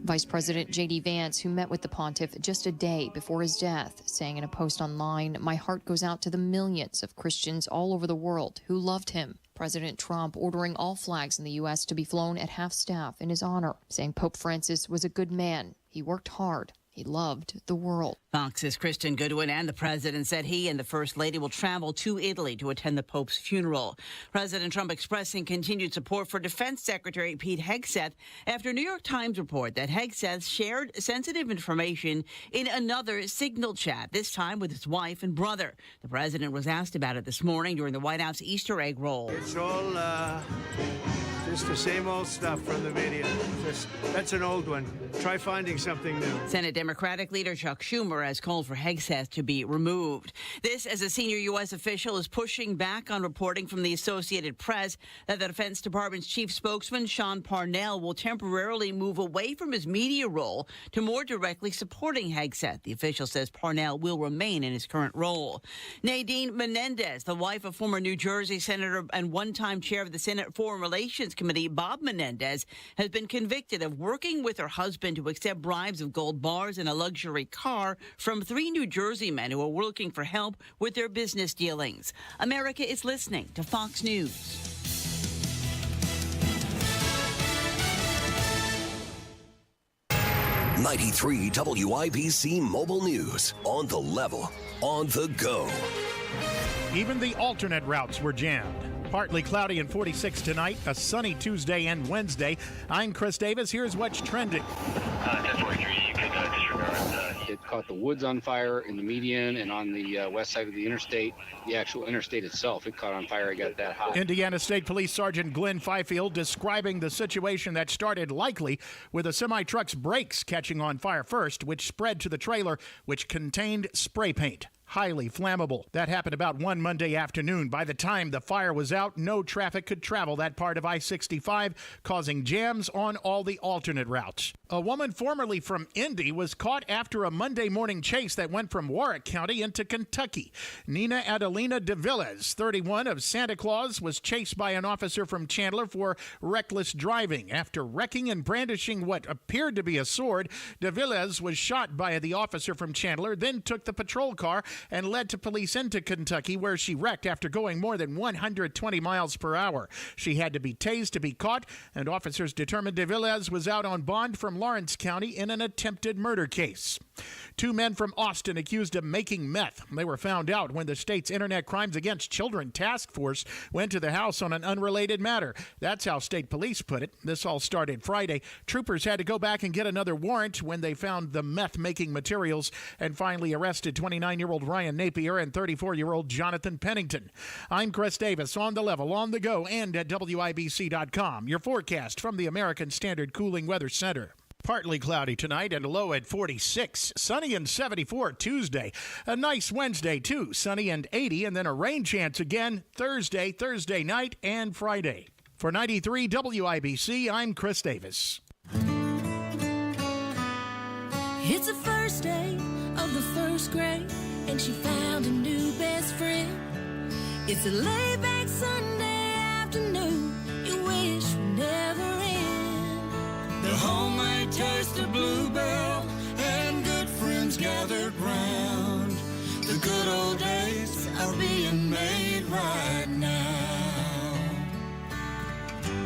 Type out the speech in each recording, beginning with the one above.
Vice President J.D. Vance, who met with the pontiff just a day before his death, saying in a post online, "My heart goes out to the millions of Christians all over the world who loved him." President Trump ordering all flags in the U.S. to be flown at half-staff in his honor, saying Pope Francis was a good man. He worked hard. He loved the world. Fox's Kristen Goodwin and the president said he and the First Lady will travel to Italy to attend the Pope's funeral. President Trump expressing continued support for Defense Secretary Pete Hegseth after New York Times report that Hegseth shared sensitive information in another Signal chat, this time with his wife and brother. The president was asked about it this morning during the White House Easter egg roll. It's all just the same old stuff from the media. That's an old one. Try finding something new. Senate Democratic leader Chuck Schumer has called for Hegseth to be removed. This as a senior U.S. official is pushing back on reporting from the Associated Press that the Defense Department's chief spokesman, Sean Parnell, will temporarily move away from his media role to more directly supporting Hegseth. The official says Parnell will remain in his current role. Nadine Menendez, the wife of former New Jersey Senator and one-time chair of the Senate Foreign Relations Committee, Bob Menendez, has been convicted of working with her husband to accept bribes of gold bars and a luxury car from 3 New Jersey men who are looking for help with their business dealings. America is listening to Fox News. '93 WIBC Mobile News. On the level, on the go. Even the alternate routes were jammed. Partly cloudy and 46 tonight, a sunny Tuesday and Wednesday. I'm Chris Davis. Here's what's trending. 1043, you could disregard. It caught the woods on fire in the median and on the west side of the interstate. The actual interstate itself, it caught on fire. It got that hot. Indiana State Police Sergeant Glenn Fifield describing the situation that started likely with a semi-truck's brakes catching on fire first, which spread to the trailer, which contained spray paint. Highly flammable. That happened about 1 Monday afternoon. By the time the fire was out, no traffic could travel that part of I-65, causing jams on all the alternate routes. A woman formerly from Indy was caught after a Monday morning chase that went from Warwick County into Kentucky. Nina Adelina DeVillas, 31, of Santa Claus, was chased by an officer from Chandler for reckless driving. After wrecking and brandishing what appeared to be a sword, DeVillas was shot by the officer from Chandler, then took the patrol car and led to police into Kentucky, where she wrecked after going more than 120 miles per hour. She had to be tased to be caught, and officers determined DeVillas was out on bond from Lawrence County in an attempted murder case. 2 men from Austin accused of making meth. They were found out when the state's Internet Crimes Against Children Task Force went to the house on an unrelated matter. That's how state police put it. This all started Friday. Troopers had to go back and get another warrant when they found the meth-making materials and finally arrested 29-year-old Ryan Napier and 34-year-old Jonathan Pennington. I'm Chris Davis, on the level, on the go, and at WIBC.com. Your forecast from the American Standard Cooling Weather Center. Partly cloudy tonight and a low at 46. Sunny and 74 Tuesday. A nice Wednesday, too. Sunny and 80, and then a rain chance again Thursday night, and Friday. For 93 WIBC, I'm Chris Davis. It's the first day of the first grade, and she found a new best friend. It's a laid-back Sunday afternoon you wish would never end. The homemade taste of Bluebell and good friends gathered round. The good old days are being made right now.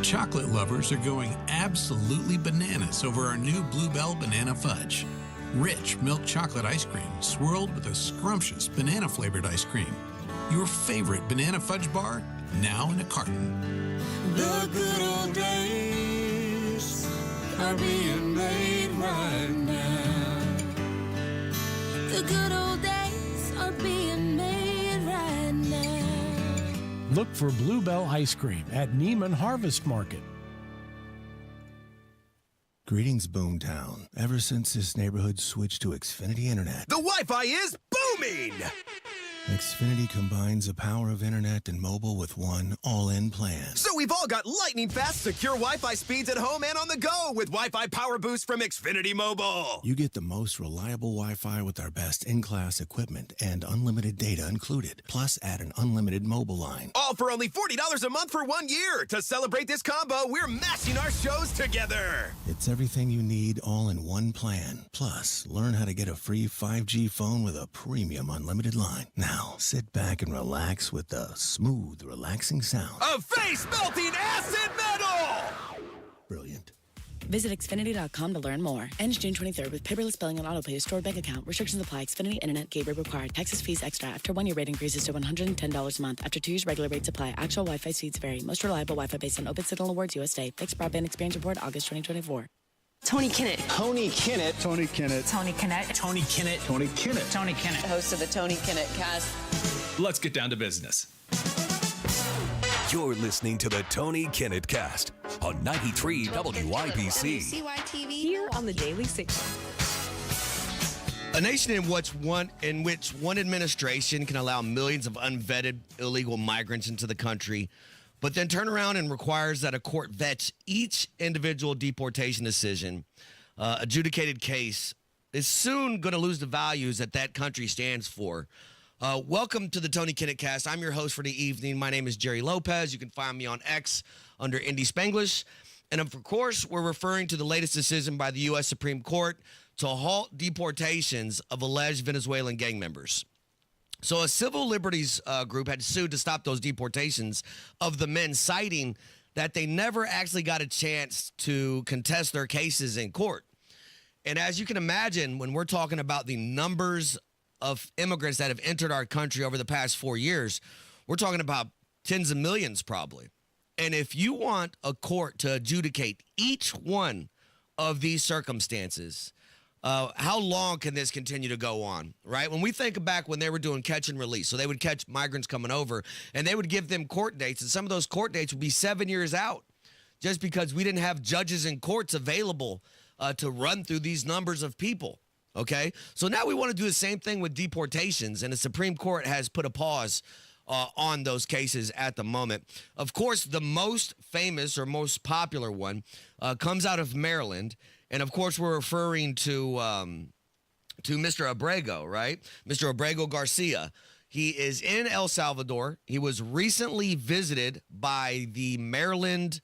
Chocolate lovers are going absolutely bananas over our new Bluebell Banana Fudge. Rich milk chocolate ice cream swirled with a scrumptious banana-flavored ice cream. Your favorite banana fudge bar, now in a carton. The good old days are being made right now. The good old days are being made right now. Look for Bluebell ice cream at Neiman Harvest Market. Greetings, Boomtown. Ever since this neighborhood switched to Xfinity Internet, The Wi-Fi is booming! Xfinity combines the power of internet and mobile with one all-in plan. So we've all got lightning-fast, secure Wi-Fi speeds at home and on the go with Wi-Fi Power Boost from Xfinity Mobile. You get the most reliable Wi-Fi with our best in-class equipment and unlimited data included. Plus, add an unlimited mobile line. All for only $40 a month for 1 year. To celebrate this combo, we're mashing our shows together. It's everything you need all in one plan. Plus, learn how to get a free 5G phone with a premium unlimited line. Now, sit back and relax with the smooth, relaxing sound of face-melting acid metal! Brilliant. Visit Xfinity.com to learn more. Ends June 23rd with paperless billing and autopay to stored bank account. Restrictions apply. Xfinity Internet gateway required. Taxes, fees extra. After 1 year, rate increases to $110 a month. After 2 years, regular rates apply. Actual Wi-Fi speeds vary. Most reliable Wi-Fi based on Open Signal Awards USA. Fixed broadband experience report August 2024. Tony Kinnett. Tony Kinnett. Tony Kinnett. Tony Kinnett. Tony Kinnett. Tony Kinnett. Tony Kinnett. Host of the Tony Kinnett Cast. Let's get down to business. You're listening to the Tony Kinnett Cast on 93 WIBC. CYTV Here on the Daily Signal. A nation in which one administration can allow millions of unvetted illegal migrants into the country, but then turn around and requires that a court vets each individual deportation decision, adjudicated case, is soon going to lose the values that that country stands for. Welcome to the Tony Kinnett Cast. I'm your host for the evening. My name is Jerry Lopez. You can find me on X under Indy Spanglish. And of course, we're referring to the latest decision by the U.S. Supreme Court to halt deportations of alleged Venezuelan gang members. So a civil liberties group had sued to stop those deportations of the men, citing that they never actually got a chance to contest their cases in court. And as you can imagine, when we're talking about the numbers of immigrants that have entered our country over the past 4 years, we're talking about tens of millions probably. And if you want a court to adjudicate each one of these circumstances, how long can this continue to go on, right? When we think back when they were doing catch and release, so they would catch migrants coming over and they would give them court dates, and some of those court dates would be 7 years out just because we didn't have judges and courts available to run through these numbers of people. Okay, so now we want to do the same thing with deportations, and the Supreme Court has put a pause on those cases at the moment. Of course, the most famous or most popular one comes out of Maryland, and of course, we're referring to Mr. Abrego, right? Mr. Abrego Garcia. He is in El Salvador. He was recently visited by the Maryland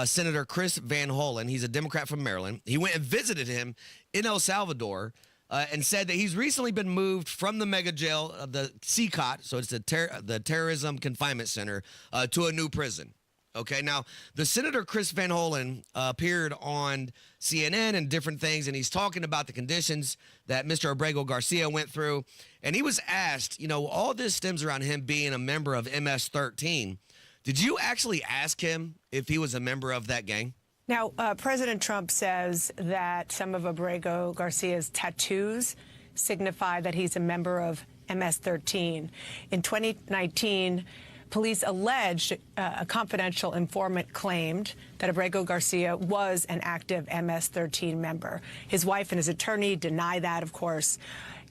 Senator Chris Van Hollen. He's a Democrat from Maryland. He went and visited him in El Salvador. And said that he's recently been moved from the mega jail, the CCOT, so it's the Terrorism Confinement Center, to a new prison. Okay, now the Senator Chris Van Hollen appeared on CNN and different things, and he's talking about the conditions that Mr. Abrego Garcia went through. And he was asked, you know, all this stems around him being a member of MS-13. Did you actually ask him if he was a member of that gang? Now, President Trump says that some of Abrego Garcia's tattoos signify that he's a member of MS-13. In 2019, police alleged a confidential informant claimed that Abrego Garcia was an active MS-13 member. His wife and his attorney deny that, of course.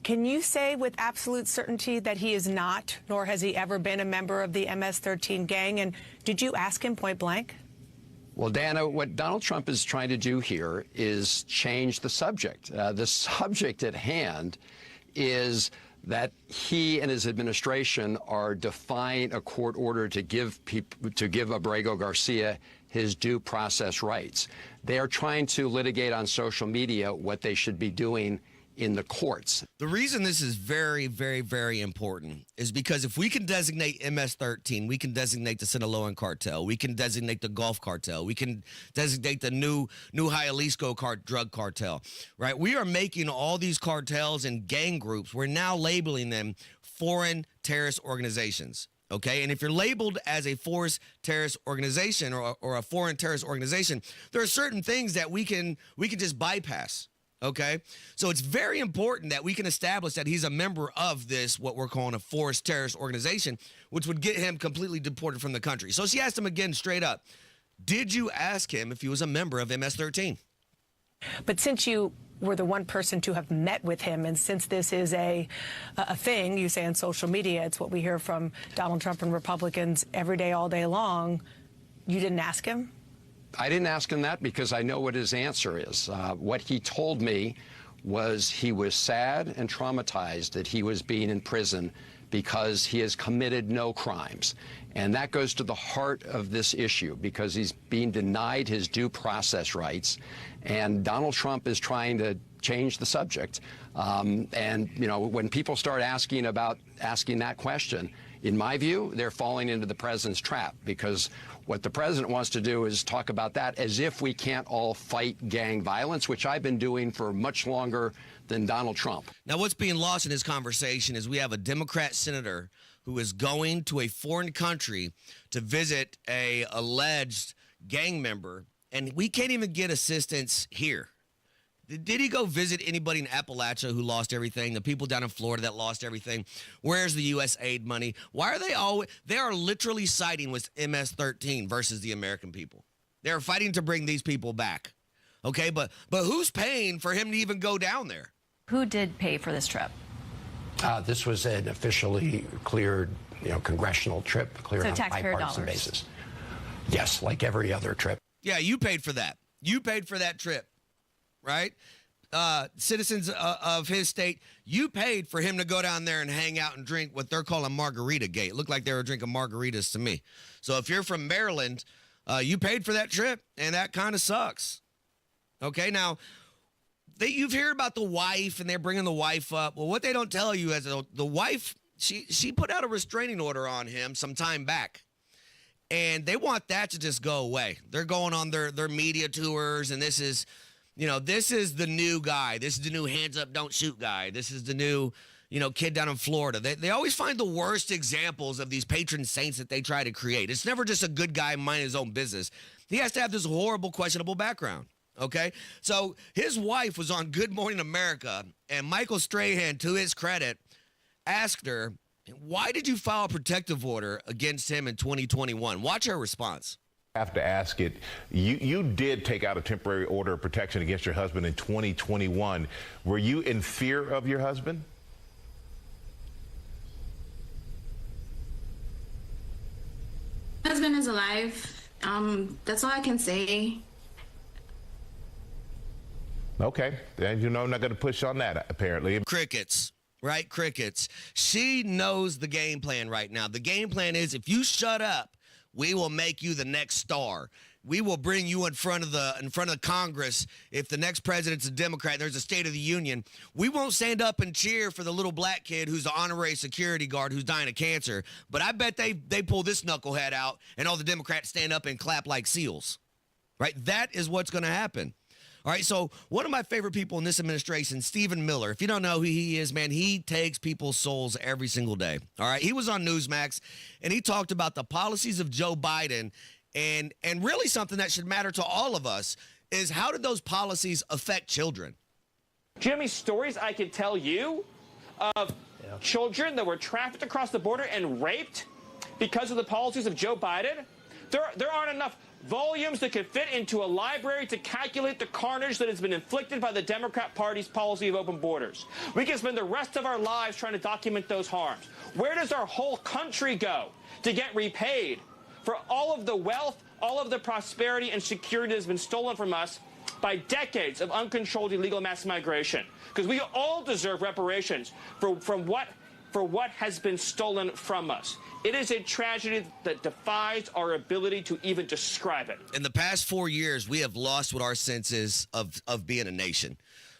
Can you say with absolute certainty that he is not, nor has he ever been a member of the MS-13 gang? And did you ask him point blank? Well, Dana, what Donald Trump is trying to do here is change the subject. The subject at hand is that he and his administration are defying a court order to give Abrego Garcia his due process rights. They are trying to litigate on social media what they should be doing in the courts. The reason this is very, very, very important is because if we can designate MS-13, we can designate the Sinaloan cartel, we can designate the Gulf cartel, we can designate the new Jalisco drug cartel, right? We are making all these cartels and gang groups, we're now labeling them foreign terrorist organizations. Okay, and if you're labeled as a foreign terrorist organization or a foreign terrorist organization, there are certain things that we can just bypass. Okay, so it's very important that we can establish that he's a member of this, what we're calling a foreign terrorist organization, which would get him completely deported from the country. So she asked him again straight up, did you ask him if he was a member of MS-13? But since you were the one person to have met with him. And since this is a thing, you say on social media, it's what we hear from Donald Trump and Republicans every day, all day long. You didn't ask him? I didn't ask him that because I know what his answer is. What he told me was he was sad and traumatized that he was being in prison because he has committed no crimes. And that goes to the heart of this issue because he's being denied his due process rights. And Donald Trump is trying to change the subject. And, you know, when people start asking that question, in my view, they're falling into the president's trap because what the president wants to do is talk about that as if we can't all fight gang violence, which I've been doing for much longer than Donald Trump. Now, what's being lost in this conversation is we have a Democrat senator who is going to a foreign country to visit a alleged gang member, and we can't even get assistance here. Did he go visit anybody in Appalachia who lost everything? The people down in Florida that lost everything? Where's the U.S. aid money? Why are they always? They are literally siding with MS-13 versus the American people. They're fighting to bring these people back. Okay, but who's paying for him to even go down there? Who did pay for this trip? This was an officially cleared, congressional trip, cleared on a bipartisan basis. Yes, like every other trip. Yeah, you paid for that. You paid for that trip, right? Citizens of his state, you paid for him to go down there and hang out and drink what they're calling Margarita Gate. It looked like they were drinking margaritas to me. So if you're from Maryland, you paid for that trip, and that kind of sucks. Okay, now, you've heard about the wife, and they're bringing the wife up. Well, what they don't tell you is the wife, she put out a restraining order on him some time back. And they want that to just go away. They're going on their media tours, and this is the new guy. This is the new hands up, don't shoot guy. This is the new, kid down in Florida. They always find the worst examples of these patron saints that they try to create. It's never just a good guy minding his own business. He has to have this horrible, questionable background. Okay, so his wife was on Good Morning America, and Michael Strahan, to his credit, asked her, why did you file a protective order against him in 2021? Watch her response. I have to ask it. You did take out a temporary order of protection against your husband in 2021. Were you in fear of your husband? My husband is alive. That's all I can say. Okay, and I'm not going to push on that, apparently. Crickets, right? Crickets. She knows the game plan right now. The game plan is if you shut up, we will make you the next star. We will bring you in front of the Congress if the next president's a Democrat and there's a State of the Union. We won't stand up and cheer for the little black kid who's the honorary security guard who's dying of cancer. But I bet they pull this knucklehead out and all the Democrats stand up and clap like seals. Right? That is what's going to happen. All right, so one of my favorite people in this administration, Stephen Miller. If you don't know who he is, man, he takes people's souls every single day. All right, he was on Newsmax, and he talked about the policies of Joe Biden, and really something that should matter to all of us is how did those policies affect children? Do you know how many stories I could tell you of children that were trafficked across the border and raped because of the policies of Joe Biden? There aren't enough volumes that could fit into a library to calculate the carnage that has been inflicted by the Democrat Party's policy of open borders. We can spend the rest of our lives trying to document those harms. Where does our whole country go to get repaid for all of the wealth, all of the prosperity and security that has been stolen from us by decades of uncontrolled illegal mass migration? Because we all deserve reparations for what has been stolen from us. It is a tragedy that defies our ability to even describe it. In the past 4 years, we have lost what our sense is of being a nation.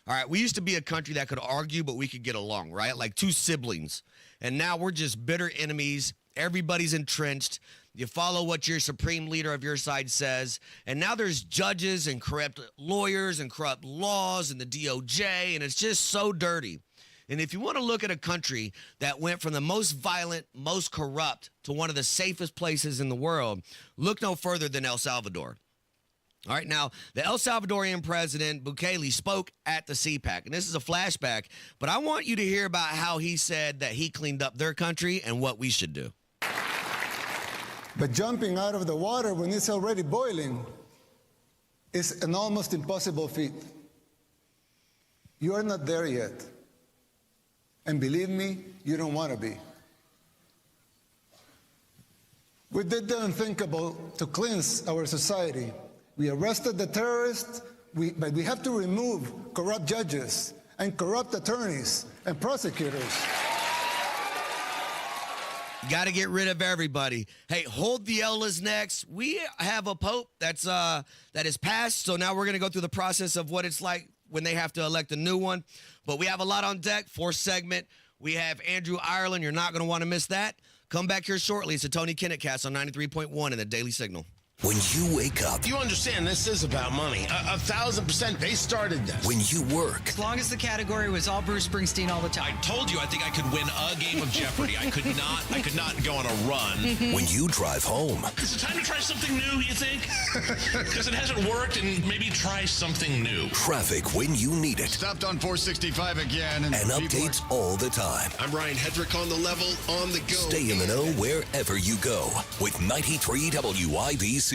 All right, we used to be a country that could argue, but we could get along, right? Like two siblings. And now we're just bitter enemies. Everybody's entrenched. You follow what your supreme leader of your side says. And now there's judges and corrupt lawyers and corrupt laws and the DOJ, and it's just so dirty. And if you want to look at a country that went from the most violent, most corrupt to one of the safest places in the world, look no further than El Salvador. All right, now, the El Salvadorian president, Bukele, spoke at the CPAC. And this is a flashback, but I want you to hear about how he said that he cleaned up their country and what we should do. But jumping out of the water when it's already boiling is an almost impossible feat. You are not there yet. And believe me, you don't want to be. We did the unthinkable to cleanse our society. We arrested the terrorists, but we have to remove corrupt judges and corrupt attorneys and prosecutors. Got to get rid of everybody. Hey, Hold the L is next. We have a pope that is passed, so now we're going to go through the process of what it's like when they have to elect a new one. But we have a lot on deck. Fourth segment, we have Andrew Ireland. You're not going to want to miss that. Come back here shortly. It's the Tony Kinnett Cast on 93.1 and the Daily Signal. When you wake up, you understand this is about money. 1,000%. They started this. When you work, as long as the category was all Bruce Springsteen all the time. I told you I think I could win a game of Jeopardy. I could not go on a run. When you drive home, Is it time to try something new, you think? Because it hasn't worked, and maybe try something new. Traffic when you need it. Stopped on 465 again. And updates all the time. I'm Ryan Hedrick on the level, on the go. Stay in the know wherever you go with 93 WIBC.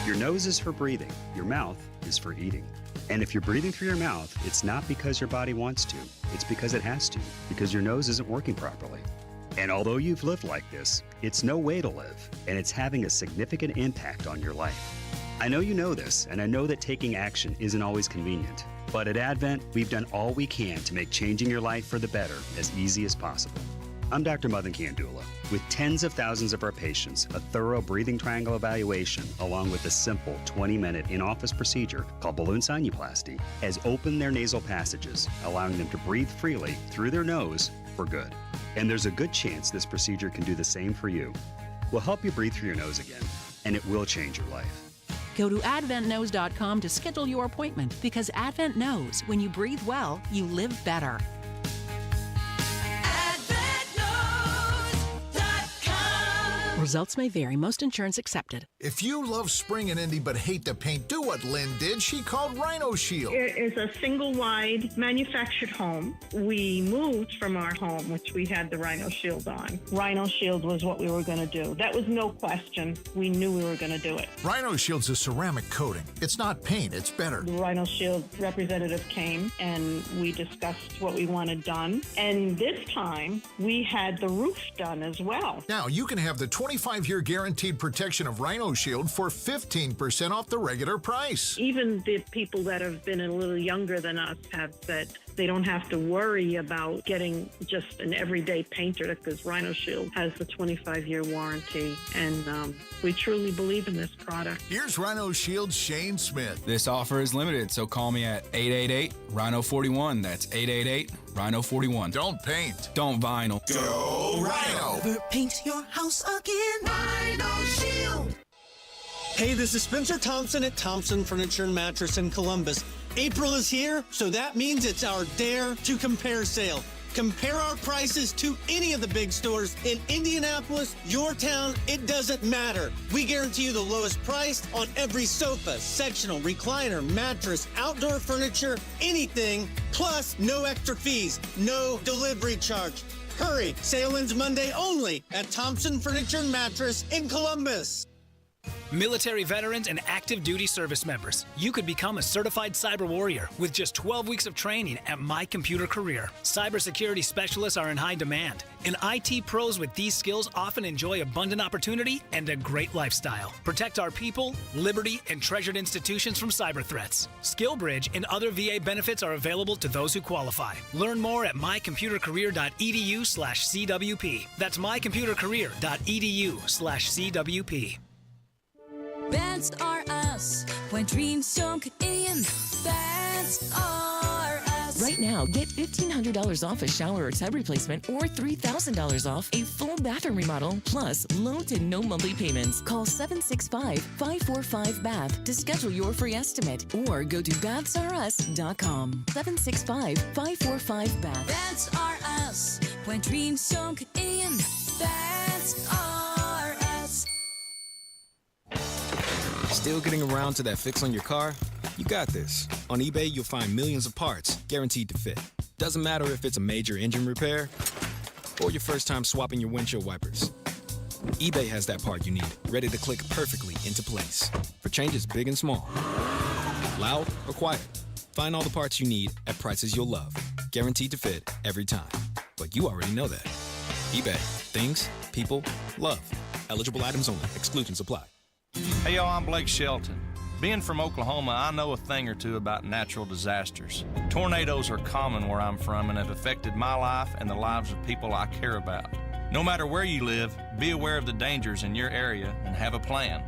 Your nose is for breathing. Your mouth is for eating. And if you're breathing through your mouth, it's not because your body wants to. It's because it has to, because your nose isn't working properly. And although you've lived like this, it's no way to live, and it's having a significant impact on your life. I know you know this, and I know that taking action isn't always convenient. But at Advent, we've done all we can to make changing your life for the better as easy as possible. I'm Dr. Madan Kandula. With tens of thousands of our patients, a thorough breathing triangle evaluation, along with a simple 20-minute in-office procedure called balloon sinuplasty, has opened their nasal passages, allowing them to breathe freely through their nose for good. And there's a good chance this procedure can do the same for you. We'll help you breathe through your nose again, and it will change your life. Go to AdventKnows.com to schedule your appointment, because Advent knows when you breathe well, you live better. Results may vary. Most insurance accepted. If you love spring and Indy but hate the paint, do what Lynn did. She called Rhino Shield. It is a single-wide manufactured home. We moved from our home, which we had the Rhino Shield on. Rhino Shield was what we were going to do. That was no question. We knew we were going to do it. Rhino Shield's a ceramic coating. It's not paint. It's better. The Rhino Shield representative came, and we discussed what we wanted done. And this time, we had the roof done as well. Now, you can have the 25-year guaranteed protection of Rhino Shield for 15% off the regular price. Even the people that have been a little younger than us have said they don't have to worry about getting just an everyday painter, because Rhino Shield has the 25-year warranty, and we truly believe in this product. Here's Rhino Shield's Shane Smith. This offer is limited, so call me at 888-RHINO-41. That's 888-RHINO-41. Don't paint. Don't vinyl. Go Rhino! Never paint your house again. Rhino Shield. Hey, this is Spencer Thompson at Thompson Furniture and Mattress in Columbus. April is here, so that means it's our Dare to Compare sale. Compare our prices to any of the big stores in Indianapolis, your town, it doesn't matter. We guarantee you the lowest price on every sofa, sectional, recliner, mattress, outdoor furniture, anything, plus no extra fees, no delivery charge. Hurry, sale ends Monday only at Thompson Furniture and Mattress in Columbus. Military veterans and active duty service members, you could become a certified cyber warrior with just 12 weeks of training at My Computer Career. Cybersecurity specialists are in high demand, and IT pros with these skills often enjoy abundant opportunity and a great lifestyle. Protect our people, liberty, and treasured institutions from cyber threats. SkillBridge and other VA benefits are available to those who qualify. Learn more at mycomputercareer.edu/CWP. That's mycomputercareer.edu/CWP. That's are us. When dreams don't get in, that's are us. Right now, get $1,500 off a shower or tub replacement, or $3,000 off a full bathroom remodel, plus low to no monthly payments. Call 765-545-BATH to schedule your free estimate, or go to bathsareus.com. 765-545-BATH. That's are us. When dreams don't get in, that's are us. Still getting around to that fix on your car? You got this. On eBay, you'll find millions of parts guaranteed to fit. Doesn't matter if it's a major engine repair or your first time swapping your windshield wipers. eBay has that part you need, ready to click perfectly into place for changes big and small, loud or quiet. Find all the parts you need at prices you'll love. Guaranteed to fit every time. But you already know that. eBay. Things, people, love. Eligible items only. Exclusions apply. Hey, y'all, I'm Blake Shelton. Being from Oklahoma, I know a thing or two about natural disasters. Tornadoes are common where I'm from and have affected my life and the lives of people I care about. No matter where you live, be aware of the dangers in your area and have a plan.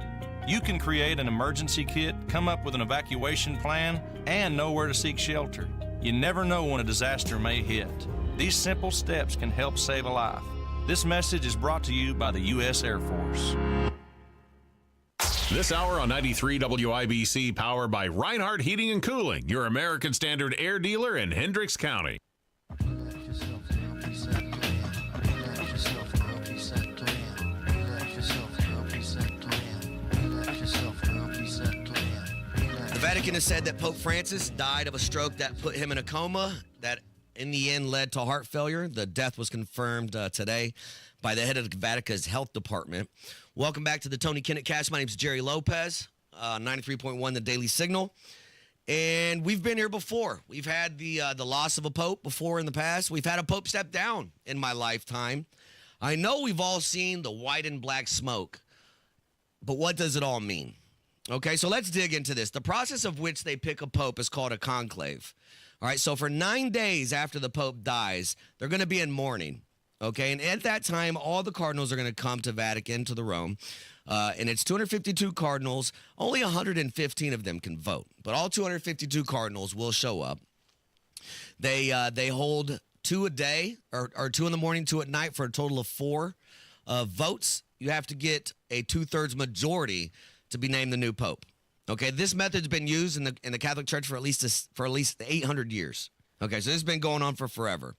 You can create an emergency kit, come up with an evacuation plan, and know where to seek shelter. You never know when a disaster may hit. These simple steps can help save a life. This message is brought to you by the U.S. Air Force. This hour on 93 WIBC, powered by Reinhardt Heating and Cooling, your American Standard air dealer in Hendricks County. The Vatican has said that Pope Francis died of a stroke that put him in a coma that in the end led to heart failure. The death was confirmed today by the head of the Vatican's health department. Welcome back to the Tony Kinnett Cast. My name is Jerry Lopez, 93.1 The Daily Signal. And we've been here before. We've had the loss of a pope before in the past. We've had a pope step down in my lifetime. I know we've all seen the white and black smoke, but what does it all mean? Okay, so let's dig into this. The process of which they pick a pope is called a conclave. All right, so for 9 days after the pope dies, they're going to be in mourning. Okay, and at that time, all the cardinals are going to come to Vatican, to the Rome, and it's 252 cardinals. Only 115 of them can vote, but all 252 cardinals will show up. They hold 2 a day, or 2 in the morning, 2 at night, for a total of 4 votes. You have to get a 2/3 majority to be named the new pope. Okay, this method's been used in the Catholic Church for at least 800 years. Okay, so this has been going on for forever.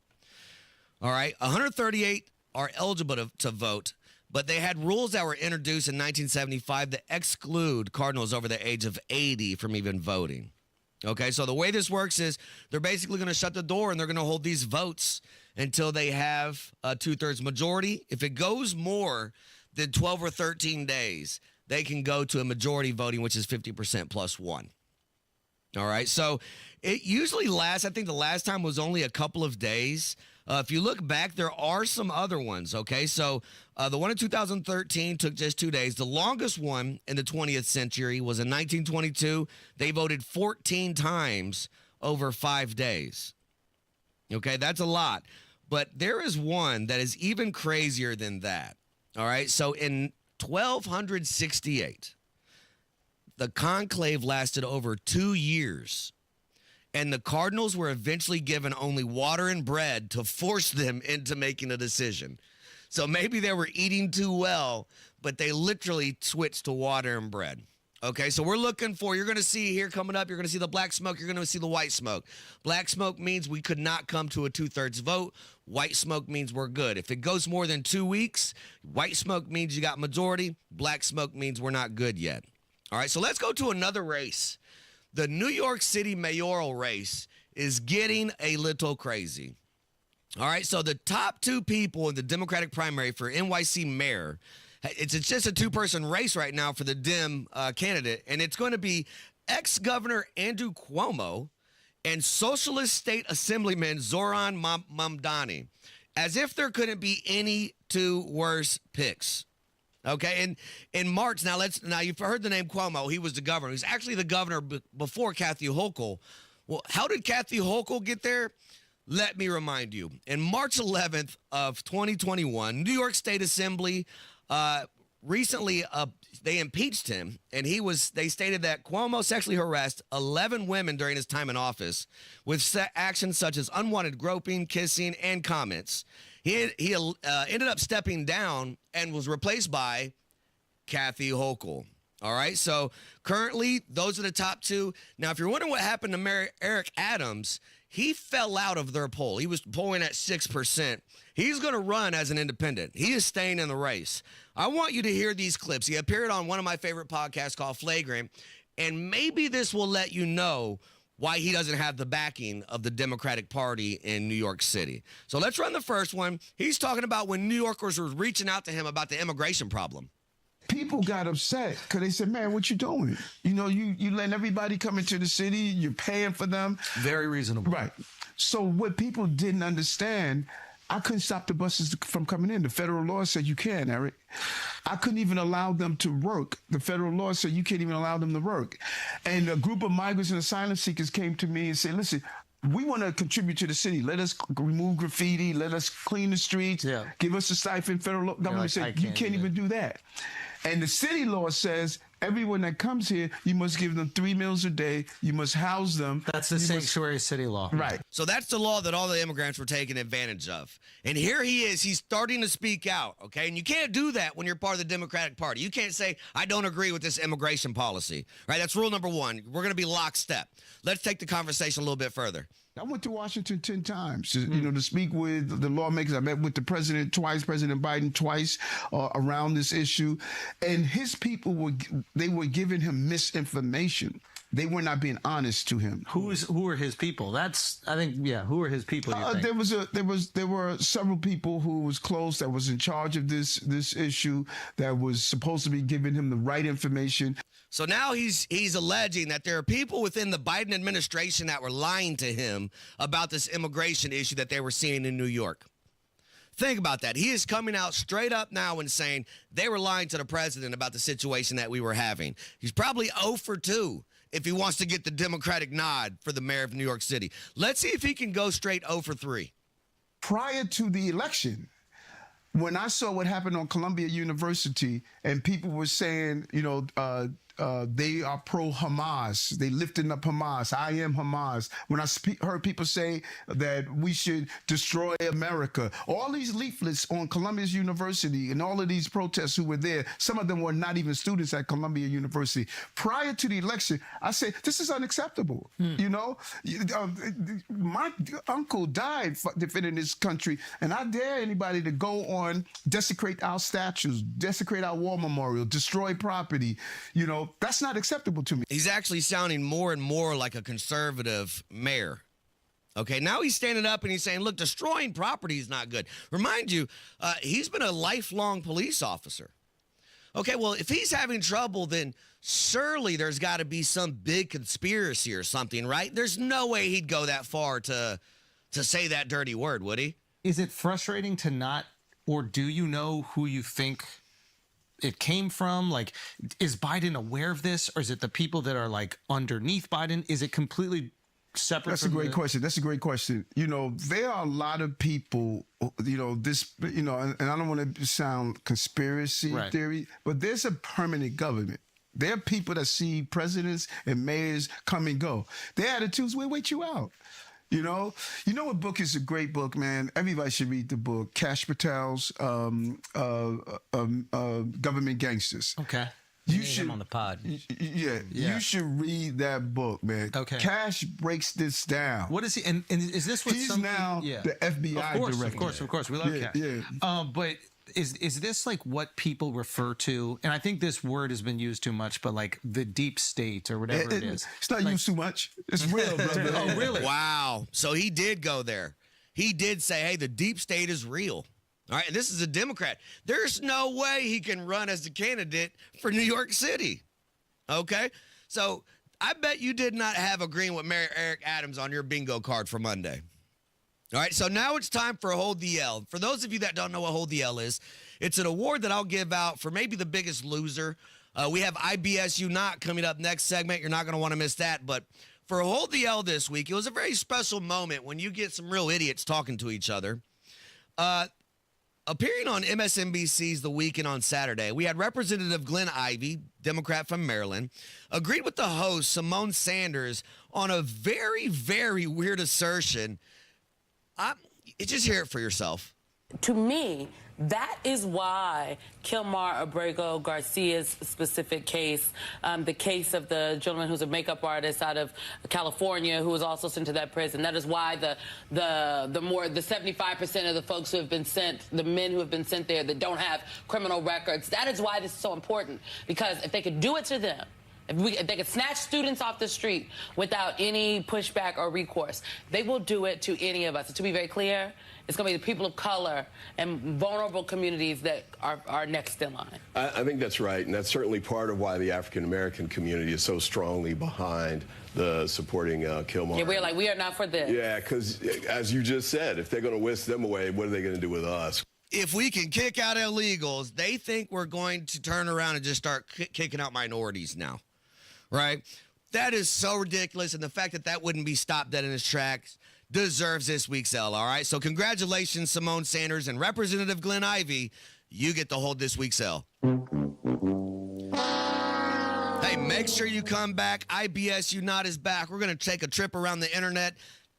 All right, 138 are eligible to vote, but they had rules that were introduced in 1975 that exclude cardinals over the age of 80 from even voting. Okay, so the way this works is they're basically going to shut the door and they're going to hold these votes until they have a 2/3 majority. If it goes more than 12 or 13 days, they can go to a majority voting, which is 50% plus 1. All right, so it usually lasts, I think the last time was only a couple of days. If you look back, there are some other ones, okay? So the one in 2013 took just 2 days. The longest one in the 20th century was in 1922. They voted 14 times over 5 days. Okay, that's a lot. But there is one that is even crazier than that, all right? So in 1268, the conclave lasted over 2 years. And the cardinals were eventually given only water and bread to force them into making a decision. So maybe they were eating too well, but they literally switched to water and bread. Okay, so we're looking for, you're going to see here coming up, you're going to see the black smoke, you're going to see the white smoke. Black smoke means we could not come to a 2/3 vote. White smoke means we're good. If it goes more than 2 weeks, white smoke means you got majority. Black smoke means we're not good yet. All right, so let's go to another race. The New York City mayoral race is getting a little crazy. All right, so the top 2 people in the Democratic primary for NYC mayor, it's just a 2-person race right now for the Dem candidate, and it's going to be ex-Governor Andrew Cuomo and Socialist State Assemblyman Zoran Mamdani, as if there couldn't be any 2 worse picks. Okay, and in March, now you've heard the name Cuomo. He was the governor. He's actually the governor before Kathy Hochul. Well, how did Kathy Hochul get there? Let me remind you. In March 11th of 2021, New York State Assembly recently they impeached him, and they stated that Cuomo sexually harassed 11 women during his time in office with actions such as unwanted groping, kissing, and comments. He ended up stepping down and was replaced by Kathy Hochul. All right, so currently, those are the top 2. Now, if you're wondering what happened to Mayor Eric Adams, he fell out of their poll. He was polling at 6%. He's going to run as an independent. He is staying in the race. I want you to hear these clips. He appeared on one of my favorite podcasts called Flagrant, and maybe this will let you know why he doesn't have the backing of the Democratic Party in New York City. So let's run the first one. He's talking about when New Yorkers were reaching out to him about the immigration problem. people got upset because they said, man, what you doing? You know, you letting everybody come into the city, you're paying for them. Very reasonable. Right. So what people didn't understand, I couldn't stop the buses from coming in. The federal law said you can, Eric. I couldn't even allow them to work. The federal law said you can't even allow them to work. And a group of migrants and asylum seekers came to me and said, listen, we want to contribute to the city. Let us remove graffiti. Let us clean the streets. Give us a stipend. Federal government said, you can't even do that. And the city law says everyone that comes here, you must give them 3 meals a day. You must house them. That's the sanctuary city law. Right. So that's the law that all the immigrants were taking advantage of. And here he is. He's starting to speak out, okay? And you can't do that when you're part of the Democratic Party. You can't say, I don't agree with this immigration policy, right? That's rule number one. We're going to be lockstep. Let's take the conversation a little bit further. I went to Washington 10 times, you know, to speak with the lawmakers. I met with the president twice, President Biden twice, around this issue. And his people were giving him misinformation. They were not being honest to him. Who are his people? Who are his people? Do you think? There were several people who was close that was in charge of this issue that was supposed to be giving him the right information. So now he's alleging that there are people within the Biden administration that were lying to him about this immigration issue that they were seeing in New York. Think about that. He is coming out straight up now and saying they were lying to the president about the situation that we were having. He's probably 0 for 2 if he wants to get the Democratic nod for the mayor of New York City. Let's see if he can go straight 0 for 3. Prior to the election, when I saw what happened on Columbia University and people were saying, you know, they are pro-Hamas. They lifting up Hamas. I am Hamas. When I heard people say that we should destroy America, all these leaflets on Columbia University and all of these protests who were there, some of them were not even students at Columbia University. Prior to the election, I said, this is unacceptable. You know, my uncle died defending this country, and I dare anybody to go on, desecrate our statues, desecrate our war memorial, destroy property, you know. That's not acceptable to me. He's actually sounding more and more like a conservative mayor. Okay, now he's standing up and he's saying, look, destroying property is not good. Remind you, he's been a lifelong police officer. Okay, well, if he's having trouble, then surely there's got to be some big conspiracy or something, right? There's no way he'd go that far to say that dirty word, would he? Is it frustrating to not, or do you know who you think it came from? Like, is Biden aware of this, or is it the people that are like underneath Biden? Is it completely separate? That's a great question. That's a great question. You know, there are a lot of people, you know, this, you know, and I don't want to sound conspiracy theory, but there's a permanent government. There are people that see presidents and mayors come and go. Their attitudes will wait you out. You know what book is a great book, man? Everybody should read the book, Kash Patel's Government Gangsters. Okay. You should him on the pod. Yeah, you should read that book, man. Okay. Kash breaks this down. What is he? And is this what he's now the FBI director? Of course, we love Kash. Yeah. But is this like what people refer to? And I think this word has been used too much, but like the deep state or whatever it is. It's not used too much. It's real, brother. Oh, really? Wow. So he did go there. He did say, hey, the deep state is real. All right, and this is a Democrat. There's no way he can run as a candidate for New York City. Okay? So I bet you did not have agreeing with Mayor Eric Adams on your bingo card for Monday. All right, so now it's time for Hold the L. For those of you that don't know what Hold the L is, it's an award that I'll give out for maybe the biggest loser. We have IBSU Not coming up next segment. You're not going to want to miss that. But for Hold the L this week, it was a very special moment when you get some real idiots talking to each other. Appearing on MSNBC's The Weekend on Saturday, we had Representative Glenn Ivey, Democrat from Maryland, agreed with the host, Simone Sanders, on a very, very weird assertion. Just hear it for yourself. To me, that is why Kilmar Abrego Garcia's specific case, the case of the gentleman who's a makeup artist out of California who was also sent to that prison. That is why the 75% of the folks who have been sent, the men who have been sent there that don't have criminal records, that is why this is so important. Because if they could do it to them, If they could snatch students off the street without any pushback or recourse, they will do it to any of us. And to be very clear, it's going to be the people of color and vulnerable communities that are next in line. I think that's right, and that's certainly part of why the African-American community is so strongly behind the supporting Kilmar. Yeah, we're like, we are not for this. Yeah, because as you just said, if they're going to whisk them away, what are they going to do with us? If we can kick out illegals, they think we're going to turn around and just start kicking out minorities now, right? That is so ridiculous, and the fact that that wouldn't be stopped dead in its tracks deserves this week's L, all right? So congratulations, Simone Sanders and Representative Glenn Ivey. You get to hold this week's L. Hey, make sure you come back. IBS Unite is back. We're going to take a trip around the internet.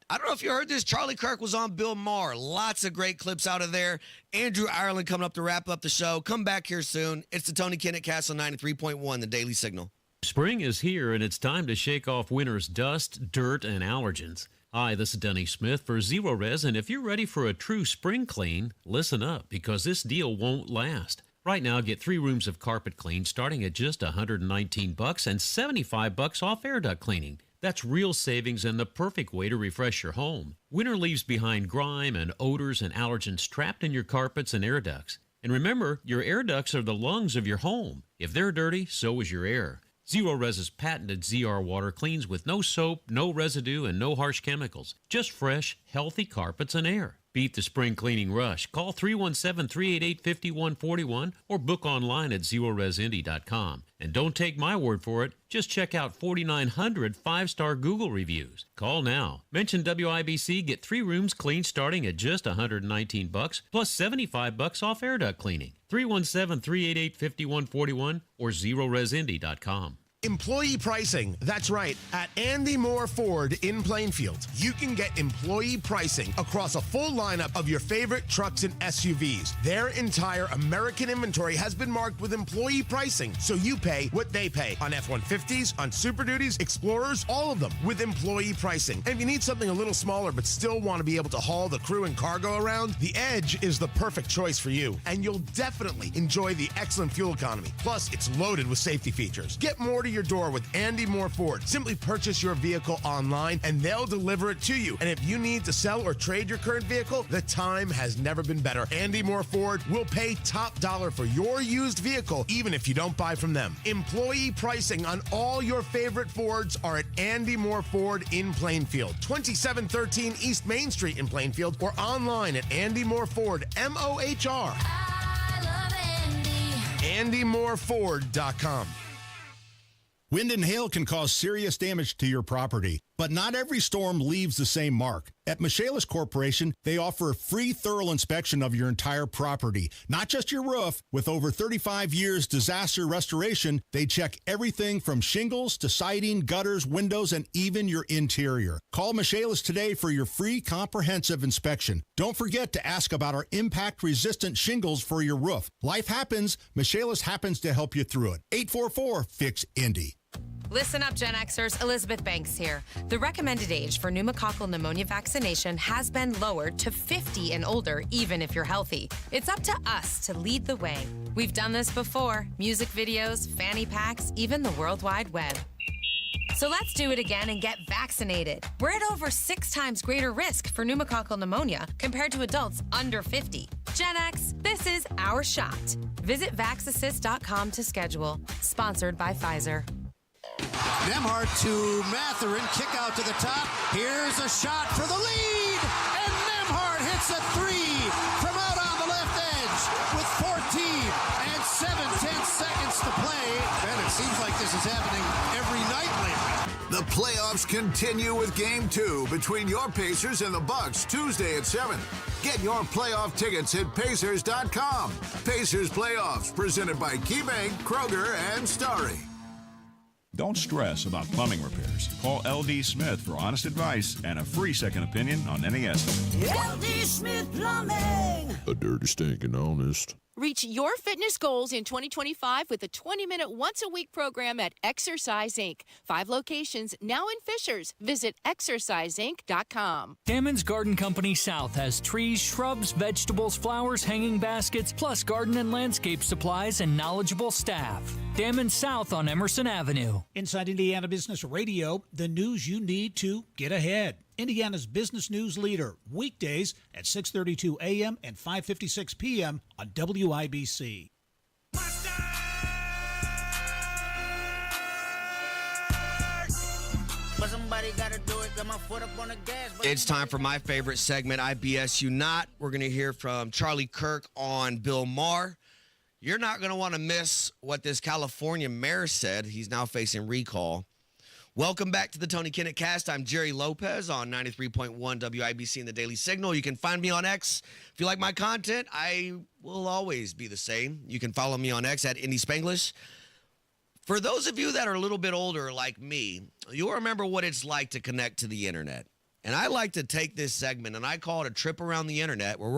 I don't know if you heard this. Charlie Kirk was on Bill Maher. Lots of great clips out of there. Andrew Ireland coming up to wrap up the show. Come back here soon. It's the Tony Kinnett Cast on 93.1, the Daily Signal. Spring is here, and it's time to shake off winter's dust, dirt, and allergens. Hi, this is Denny Smith for Zero Res, and if you're ready for a true spring clean, listen up, because this deal won't last. Right now, get 3 rooms of carpet clean starting at just $119 and $75 off air duct cleaning. That's real savings and the perfect way to refresh your home. Winter leaves behind grime and odors and allergens trapped in your carpets and air ducts. And remember, your air ducts are the lungs of your home. If they're dirty, so is your air. Zero Res's patented ZR water cleans with no soap, no residue, and no harsh chemicals. Just fresh, healthy carpets and air. Beat the spring cleaning rush. Call 317-388-5141 or book online at zeroresindy.com. And don't take my word for it. Just check out 4,900 5-star Google reviews. Call now. Mention WIBC, get 3 rooms cleaned starting at just $119 plus $75 off air duct cleaning. 317-388-5141 or zeroresindy.com. Employee pricing. That's right. At Andy Moore Ford in Plainfield, you can get employee pricing across a full lineup of your favorite trucks and SUVs. Their entire American inventory has been marked with employee pricing, so you pay what they pay on F-150s, on Super Duties, Explorers, all of them with employee pricing. And if you need something a little smaller but still want to be able to haul the crew and cargo around, the Edge is the perfect choice for you. And you'll definitely enjoy the excellent fuel economy. Plus, it's loaded with safety features. Get more to your door with Andy Moore Ford. Simply purchase your vehicle online and they'll deliver it to you. And if you need to sell or trade your current vehicle, the time has never been better. Andy Moore Ford will pay top dollar for your used vehicle, even if you don't buy from them. Employee pricing on all your favorite Fords are at Andy Moore Ford in Plainfield, 2713 East Main Street in Plainfield, or online at Andy Moore Ford, MOHR. I love Andy. AndyMooreFord.com. Wind and hail can cause serious damage to your property, but not every storm leaves the same mark. At Michaelis Corporation, they offer a free thorough inspection of your entire property, not just your roof. With over 35 years disaster restoration, they check everything from shingles to siding, gutters, windows, and even your interior. Call Michaelis today for your free comprehensive inspection. Don't forget to ask about our impact-resistant shingles for your roof. Life happens. Michaelis happens to help you through it. 844-FIX-INDY. Listen up, Gen Xers. Elizabeth Banks here. The recommended age for pneumococcal pneumonia vaccination has been lowered to 50 and older, even if you're healthy. It's up to us to lead the way. We've done this before. Music videos, fanny packs, even the World Wide Web. So let's do it again and get vaccinated. We're at over 6 times greater risk for pneumococcal pneumonia compared to adults under 50. Gen X, this is our shot. Visit vaxassist.com to schedule. Sponsored by Pfizer. Nemhart to Matherin, kick out to the top. Here's a shot for the lead, and Nemhart hits a 3 from out on the left edge with 14 and 7/10 seconds to play. And it seems like this is happening every night lately. The playoffs continue with Game 2 between your Pacers and the Bucks Tuesday at 7. Get your playoff tickets at Pacers.com. Pacers Playoffs, presented by KeyBank, Kroger, and Starry. Don't stress about plumbing repairs. Call LD Smith for honest advice and a free second opinion on any estimate. LD Smith Plumbing. A dirty, stinking honest. Reach your fitness goals in 2025 with a 20-minute once-a-week program at Exercise Inc. 5 locations now in Fishers. Visit exerciseinc.com. Damon's Garden Company South has trees, shrubs, vegetables, flowers, hanging baskets, plus garden and landscape supplies and knowledgeable staff. Damon's South on Emerson Avenue. Inside Indiana Business Radio, the news you need to get ahead. Indiana's business news leader, weekdays at 6:32 a.m. and 5:56 p.m. on WIBC. It's time for my favorite segment, IBS You Not. We're going to hear from Charlie Kirk on Bill Maher. You're not going to want to miss what this California mayor said. He's now facing recall. Welcome back to the Tony Kinnett Cast. I'm Jerry Lopez on 93.1 WIBC and the Daily Signal. You can find me on X. If you like my content, I will always be the same. You can follow me on X at Indy Spanglish. For those of you that are a little bit older like me, you'll remember what it's like to connect to the internet. And I like to take this segment and I call it a trip around the internet where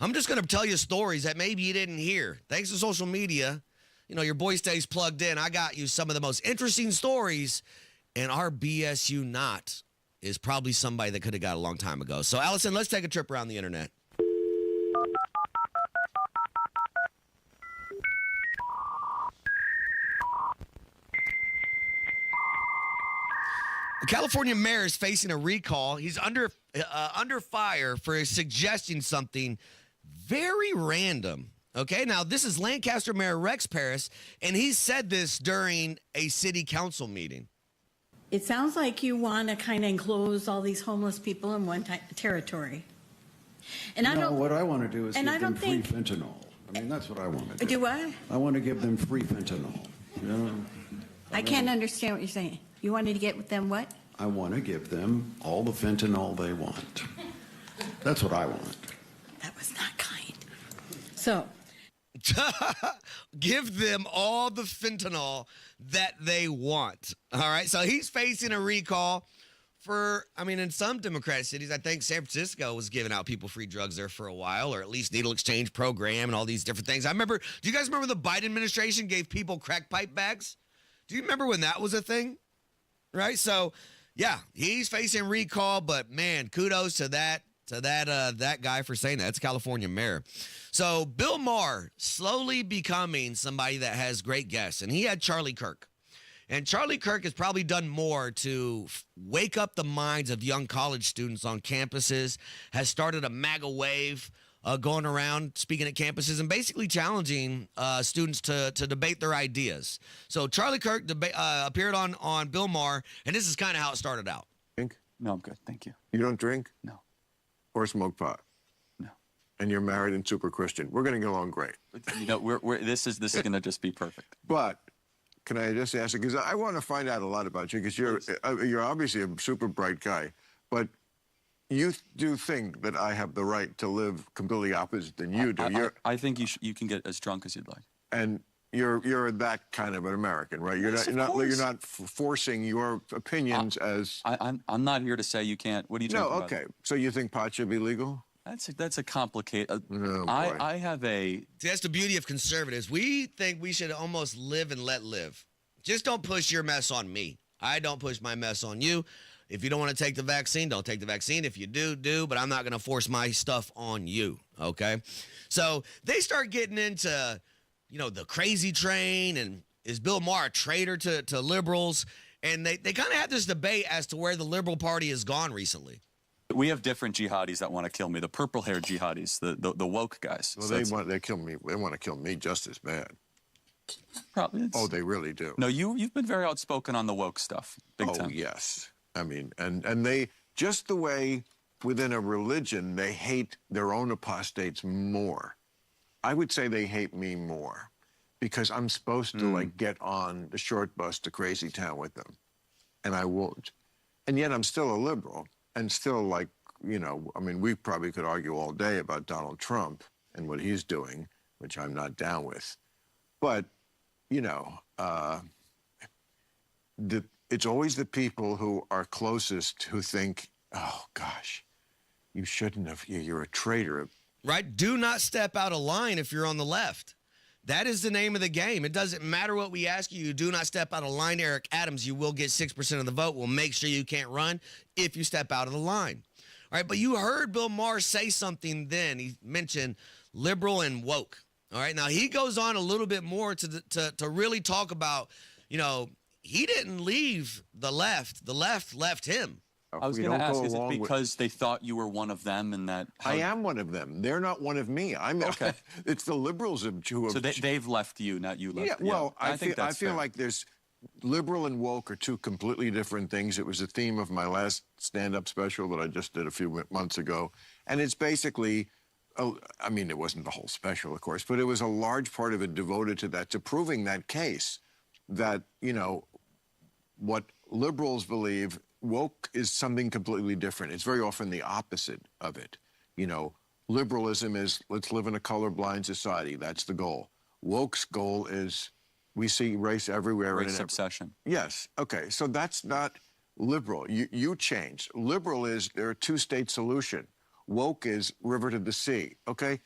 I'm just going to tell you stories that maybe you didn't hear. Thanks to social media, your boy stays plugged in. I got you some of the most interesting stories, and our BSU Not is probably somebody that could have got a long time ago. So, Allison, let's take a trip around the internet. The California mayor is facing a recall. He's under fire for suggesting something very random. Okay, now this is Lancaster Mayor Rex Parris, and he said this during a city council meeting. It sounds like you want to kind of enclose all these homeless people in one territory. And what I want to do is give them free fentanyl. I mean, that's what I want to do. Do what? I want to give them free fentanyl. I can't understand what you're saying. You wanted to get with them what? I want to give them all the fentanyl they want. That's what I want. That was not kind. So. Give them all the fentanyl that they want. All right. So he's facing a recall in some Democratic cities, I think San Francisco was giving out people free drugs there for a while, or at least needle exchange program and all these different things. Do you guys remember the Biden administration gave people crack pipe bags? Do you remember when that was a thing? Right. So, yeah, he's facing recall, but man, kudos to that guy for saying that. It's California mayor. So Bill Maher slowly becoming somebody that has great guests, and he had Charlie Kirk. And Charlie Kirk has probably done more to wake up the minds of young college students on campuses, has started a MAGA wave going around speaking at campuses and basically challenging students to debate their ideas. So Charlie Kirk appeared on Bill Maher, and this is kind of how it started out. Drink? No, I'm good. Thank you. You don't drink? No. Or smoke pot? No. And you're married and super Christian. We're going to get along great. This is going to just be perfect. But can I just ask you, because I want to find out a lot about you, because you're obviously a super bright guy, but you do think that I have the right to live completely opposite than you do. I think you can get as drunk as you'd like. And you're that kind of an American, right? You're not forcing your opinions as. I'm not here to say you can't. What are you talking about? No, okay. So you think pot should be legal? That's a complicated. I have a. See, that's the beauty of conservatives. We think we should almost live and let live. Just don't push your mess on me. I don't push my mess on you. If you don't want to take the vaccine, don't take the vaccine. If you do, but I'm not going to force my stuff on you, okay? So they start getting into, the crazy train, and is Bill Maher a traitor to liberals? And they kind of had this debate as to where the liberal party has gone recently. We have different jihadis that want to kill me. The purple-haired jihadis, the woke guys. Well, they kill me. They want to kill me just as bad. Probably. Oh, they really do. No, you've been very outspoken on the woke stuff. Big time. Oh, yes. I mean, and they, just the way within a religion, they hate their own apostates more. I would say they hate me more because I'm supposed to get on the short bus to Crazy Town with them, and I won't. And yet I'm still a liberal and still we probably could argue all day about Donald Trump and what he's doing, which I'm not down with. But, it's always the people who are closest who think, oh, gosh, you shouldn't have, you're a traitor. right? Do not step out of line if you're on the left. That is the name of the game. It doesn't matter what we ask you. You do not step out of line, Eric Adams. You will get 6% of the vote. We'll make sure you can't run if you step out of the line. All right, but you heard Bill Maher say something then. He mentioned liberal and woke. All right, now he goes on a little bit more to really talk about, he didn't leave the left. The left left him. I was going to ask, is it because they thought you were one of them and that... I am one of them. They're not one of me. Okay. It's the liberals who have... So they've left you, not you left. Yeah, well, I feel like there's... Liberal and woke are two completely different things. It was a theme of my last stand-up special that I just did a few months ago. And it's basically... I mean, it wasn't the whole special, of course, but it was a large part of it devoted to that, to proving that case that, what liberals believe... Woke is something completely different. It's very often the opposite of it. Liberalism is, let's live in a colorblind society. That's the goal. Woke's goal is, we see race everywhere. Race obsession. Yes. Okay. So that's not liberal. You changed. Liberal is, they're a two-state solution. Woke is river to the sea. Okay?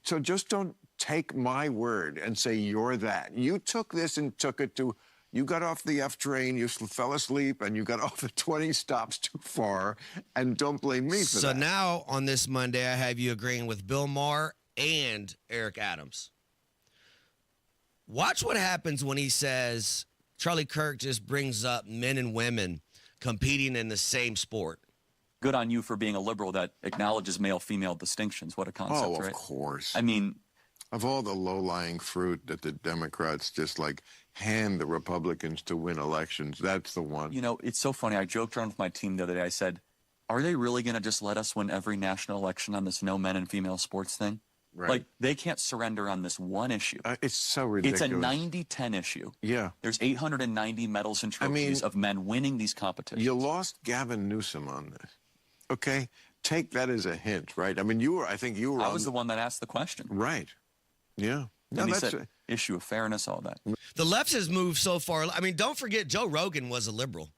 So just don't take my word and say you're that. You took this and took it to... You got off the F train, you fell asleep, and you got off at 20 stops too far, and don't blame me for that. So now, on this Monday, I have you agreeing with Bill Maher and Eric Adams. Watch what happens when he says Charlie Kirk just brings up men and women competing in the same sport. Good on you for being a liberal that acknowledges male-female distinctions. What a concept, right? Oh, of course. I mean... Of all the low-lying fruit that the Democrats just, hand the Republicans to win elections, that's the one. It's so funny. I joked around with my team the other day. I said, are they really going to just let us win every national election on this no men and female sports thing? Right. They can't surrender on this one issue. It's so ridiculous. It's a 90-10 issue. Yeah. There's 890 medals and trophies of men winning these competitions. You lost Gavin Newsom on this. Okay? Take that as a hint, right? I mean, I think you were I was the one that asked the question. Right. Yeah. No, and he said, issue of fairness, all that. The left has moved so far. I mean, don't forget, Joe Rogan was a liberal.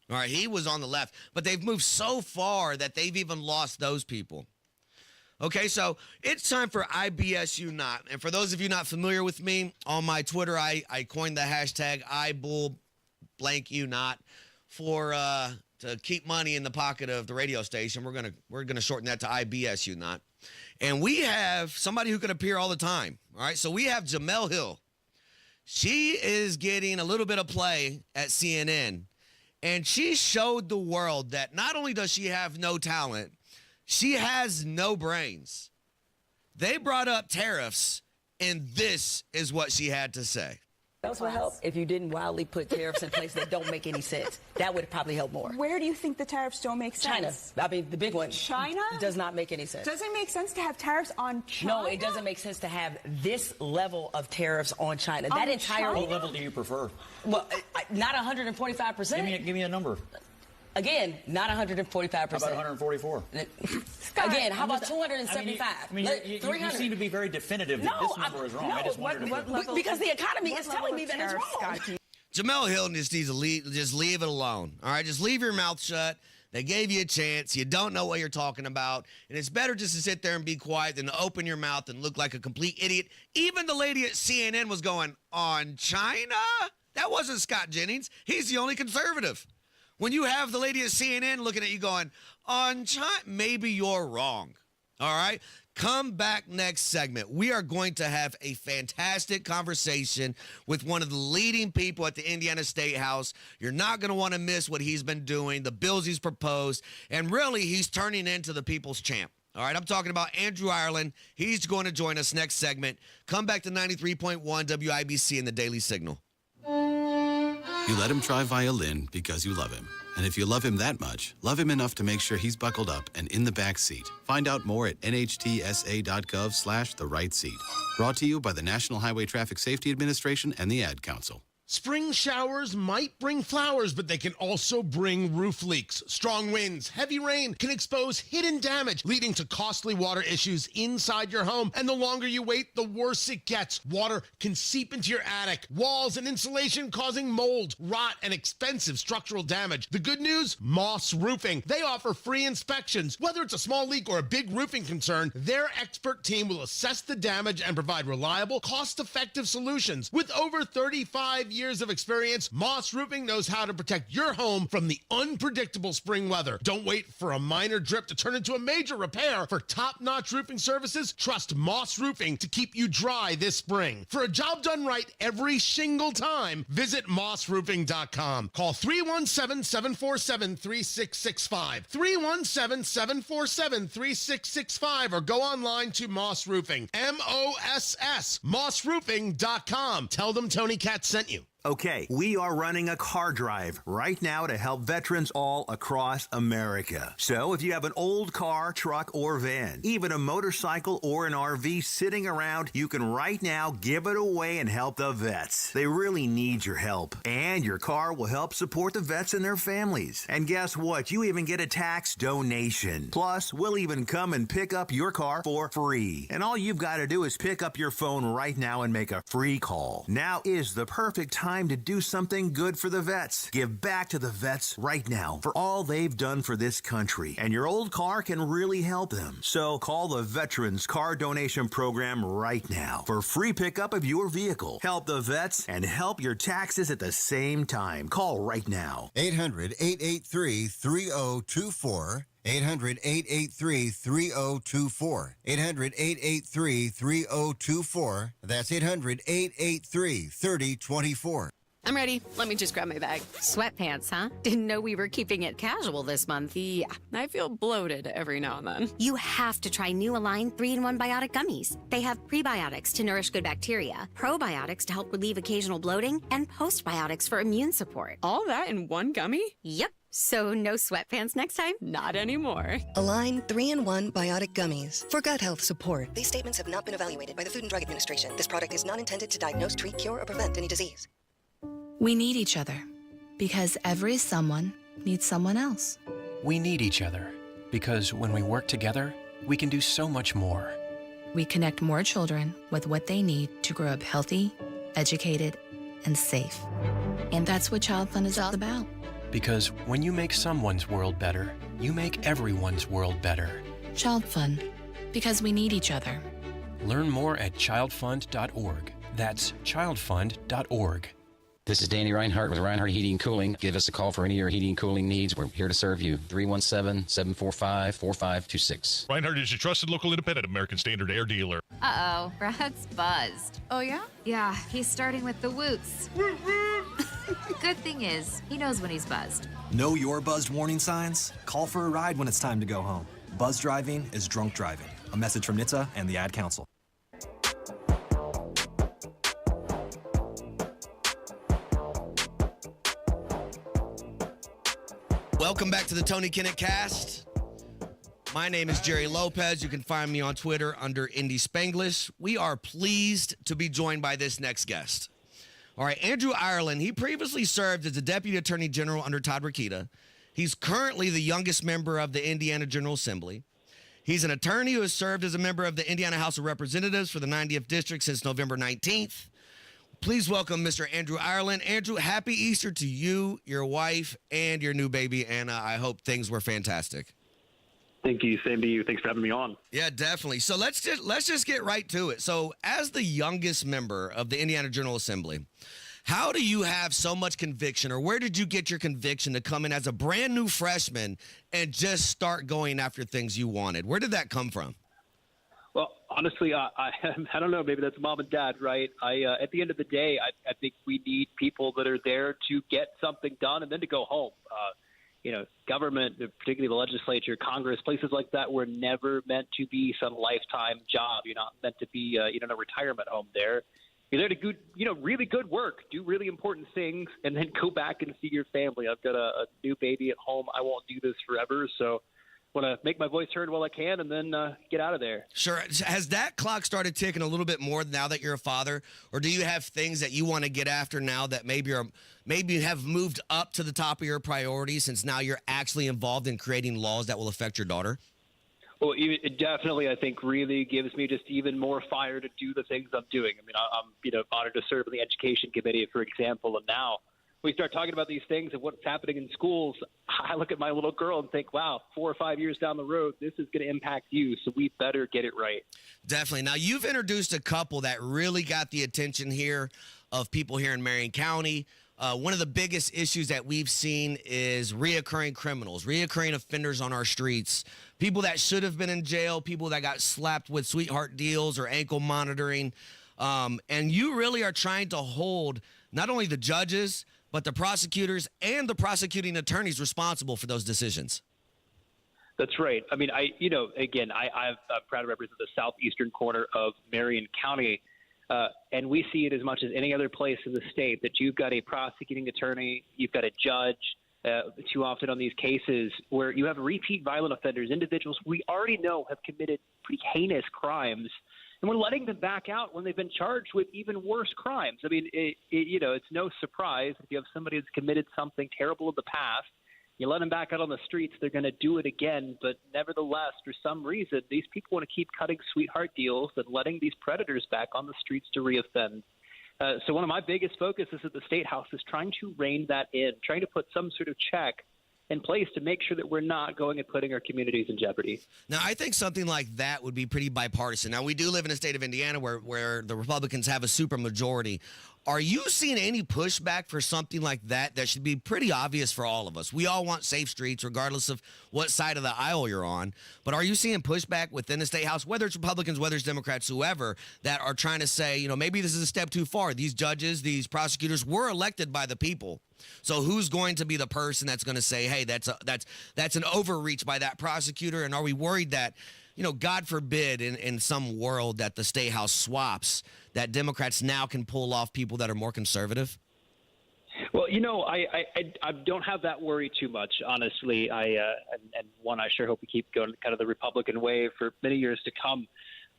All right, he was on the left. But they've moved so far that they've even lost those people. Okay, so it's time for IBSU Not. And for those of you not familiar with me, on my Twitter, I coined the hashtag IBullBlankYouNot for to keep money in the pocket of the radio station. We're gonna shorten that to IBSU Not. And we have somebody who can appear all the time. All right, so we have Jemele Hill. She is getting a little bit of play at CNN, and she showed the world that not only does she have no talent, she has no brains. They brought up tariffs, and this is what she had to say. Those would help if you didn't wildly put tariffs in place that don't make any sense. That would probably help more. Where do you think the tariffs don't make sense? China. I mean, the big one. China? Does not make any sense. Does it make sense to have tariffs on China? No, it doesn't make sense to have this level of tariffs on China. That entire... China? What level do you prefer? Well, not 145%. Give me a number. Again, not 145%. How about 144? Again, how about 275? You seem to be very definitive that this number is wrong. I just wondered because the economy is telling me that it's wrong. Jemele Hill just needs to just leave it alone. All right, just leave your mouth shut. They gave you a chance. You don't know what you're talking about. And it's better just to sit there and be quiet than to open your mouth and look like a complete idiot. Even the lady at CNN was going, on China? That wasn't Scott Jennings. He's the only conservative. When you have the lady at CNN looking at you going, on China, maybe you're wrong. All right? Come back next segment. We are going to have a fantastic conversation with one of the leading people at the Indiana State House. You're not going to want to miss what he's been doing, the bills he's proposed, and really he's turning into the people's champ. All right, I'm talking about Andrew Ireland. He's going to join us next segment. Come back to 93.1 WIBC and the Daily Signal. You let him try violin because you love him. And if you love him that much, love him enough to make sure he's buckled up and in the back seat. Find out more at nhtsa.gov/the right seat. Brought to you by the National Highway Traffic Safety Administration and the Ad Council. Spring showers might bring flowers, but they can also bring roof leaks. Strong winds, heavy rain can expose hidden damage, leading to costly water issues inside your home. And the longer you wait, the worse it gets. Water can seep into your attic, walls, and insulation, causing mold, rot, and expensive structural damage. The good news? Moss Roofing. They offer free inspections. Whether it's a small leak or a big roofing concern, their expert team will assess the damage and provide reliable, cost-effective solutions. With over 35 years of experience, Moss Roofing knows how to protect your home from the unpredictable spring weather. Don't wait for a minor drip to turn into a major repair. For top-notch roofing services, trust Moss Roofing to keep you dry this spring. For a job done right every single time, visit mossroofing.com. Call 317-747-3665. 317-747-3665 or go online to Moss Roofing. MOSS. mossroofing.com. Tell them Tony Katz sent you. Okay, we are running a car drive right now to help veterans all across America. So if you have an old car, truck, or van, even a motorcycle or an RV sitting around, you can right now give it away and help the vets. They really need your help. And your car will help support the vets and their families. And guess what? You even get a tax donation. Plus, we'll even come and pick up your car for free. And all you've got to do is pick up your phone right now and make a free call. Now is the perfect time to do something good for the vets. Give back to the vets right now for all they've done for this country. And your old car can really help them. So call the Veterans Car Donation Program right now for free pickup of your vehicle. Help the vets and help your taxes at the same time. Call right now. 800-883-3024. 800-883-3024. 800-883-3024. That's 800-883-3024. I'm ready. Let me just grab my bag. Sweatpants, huh? Didn't know we were keeping it casual this month. Yeah, I feel bloated every now and then. You have to try new Align 3-in-1 Biotic Gummies. They have prebiotics to nourish good bacteria, probiotics to help relieve occasional bloating, and postbiotics for immune support. All that in one gummy? Yep. So no sweatpants next time? Not anymore. Align 3-in-1 Biotic Gummies for gut health support. These statements have not been evaluated by the Food and Drug Administration. This product is not intended to diagnose, treat, cure, or prevent any disease. We need each other because every someone needs someone else. We need each other because when we work together, we can do so much more. We connect more children with what they need to grow up healthy, educated, and safe. And that's what Child Fund is all about. Because when you make someone's world better, you make everyone's world better. Child Fund, because we need each other. Learn more at childfund.org. That's childfund.org. This is Danny Reinhardt with Reinhardt Heating and Cooling. Give us a call for any of your heating and cooling needs. We're here to serve you. 317-745-4526. Reinhardt is your trusted local independent American Standard Air dealer. Uh-oh, Brad's buzzed. Oh, yeah? Yeah, he's starting with the woots. Good thing is, he knows when he's buzzed. Know your buzzed warning signs? Call for a ride when it's time to go home. Buzz driving is drunk driving. A message from NHTSA and the Ad Council. Welcome back to the Tony Kinnett Cast. My name is Jerry Lopez. You can find me on Twitter under Indy Spanglish. We are pleased to be joined by this next guest. All right, Andrew Ireland, he previously served as the Deputy Attorney General under Todd Rokita. He's currently the youngest member of the Indiana General Assembly. He's an attorney who has served as a member of the Indiana House of Representatives for the 90th District since November 19th. Please welcome Mr. Andrew Ireland. Andrew, happy Easter to you, your wife, and your new baby, Anna. I hope things were fantastic. Thank you. Same to you. Thanks for having me on. Yeah, definitely. So let's just get right to it. So as the youngest member of the Indiana General Assembly, how do you have so much conviction, or where did you get your conviction to come in as a brand new freshman and just start going after things you wanted? Where did that come from? Well, honestly, I don't know. Maybe that's mom and dad, right? At the end of the day, I think we need people that are there to get something done and then to go home. Government, particularly the legislature, Congress, places like that were never meant to be some lifetime job. You're not meant to be, in a retirement home there. You're there to do, really good work, do really important things, and then go back and see your family. I've got a new baby at home. I won't do this forever, so want to make my voice heard while I can and then get out of there. Sure. Has that clock started ticking a little bit more now that you're a father? Or do you have things that you want to get after now that maybe have moved up to the top of your priorities since now you're actually involved in creating laws that will affect your daughter? Well, it definitely, I think, really gives me just even more fire to do the things I'm doing. I mean, I'm honored to serve on the education committee, for example, and now we start talking about these things and what's happening in schools. I look at my little girl and think, wow, 4 or 5 years down the road, this is going to impact you, so we better get it right. Definitely. Now, you've introduced a couple that really got the attention here of people here in Marion County. One of the biggest issues that we've seen is reoccurring criminals, reoccurring offenders on our streets, people that should have been in jail, people that got slapped with sweetheart deals or ankle monitoring. And you really are trying to hold not only the judges, but the prosecutors and the prosecuting attorneys responsible for those decisions. That's right. I mean, I'm proud to represent the southeastern corner of Marion County, and we see it as much as any other place in the state that you've got a prosecuting attorney, you've got a judge, too often on these cases where you have repeat violent offenders, individuals we already know have committed pretty heinous crimes, and we're letting them back out when they've been charged with even worse crimes. I mean, it's no surprise if you have somebody that's committed something terrible in the past, you let them back out on the streets, they're going to do it again. But nevertheless, for some reason, these people want to keep cutting sweetheart deals and letting these predators back on the streets to reoffend. So one of my biggest focuses at the State House is trying to rein that in, trying to put some sort of check in place to make sure that we're not going and putting our communities in jeopardy. Now, I think something like that would be pretty bipartisan. Now, we do live in a state of Indiana where the Republicans have a supermajority. Are you seeing any pushback for something like that that should be pretty obvious for all of us? We all want safe streets, regardless of what side of the aisle you're on. But are you seeing pushback within the State House, whether it's Republicans, whether it's Democrats, whoever, that are trying to say, maybe this is a step too far? These judges, these prosecutors were elected by the people. So who's going to be the person that's going to say, hey, that's an overreach by that prosecutor? And are we worried that, God forbid in some world that the State House swaps, that Democrats now can pull off people that are more conservative? Well, I don't have that worry too much, honestly. And one, I sure hope we keep going kind of the Republican way for many years to come.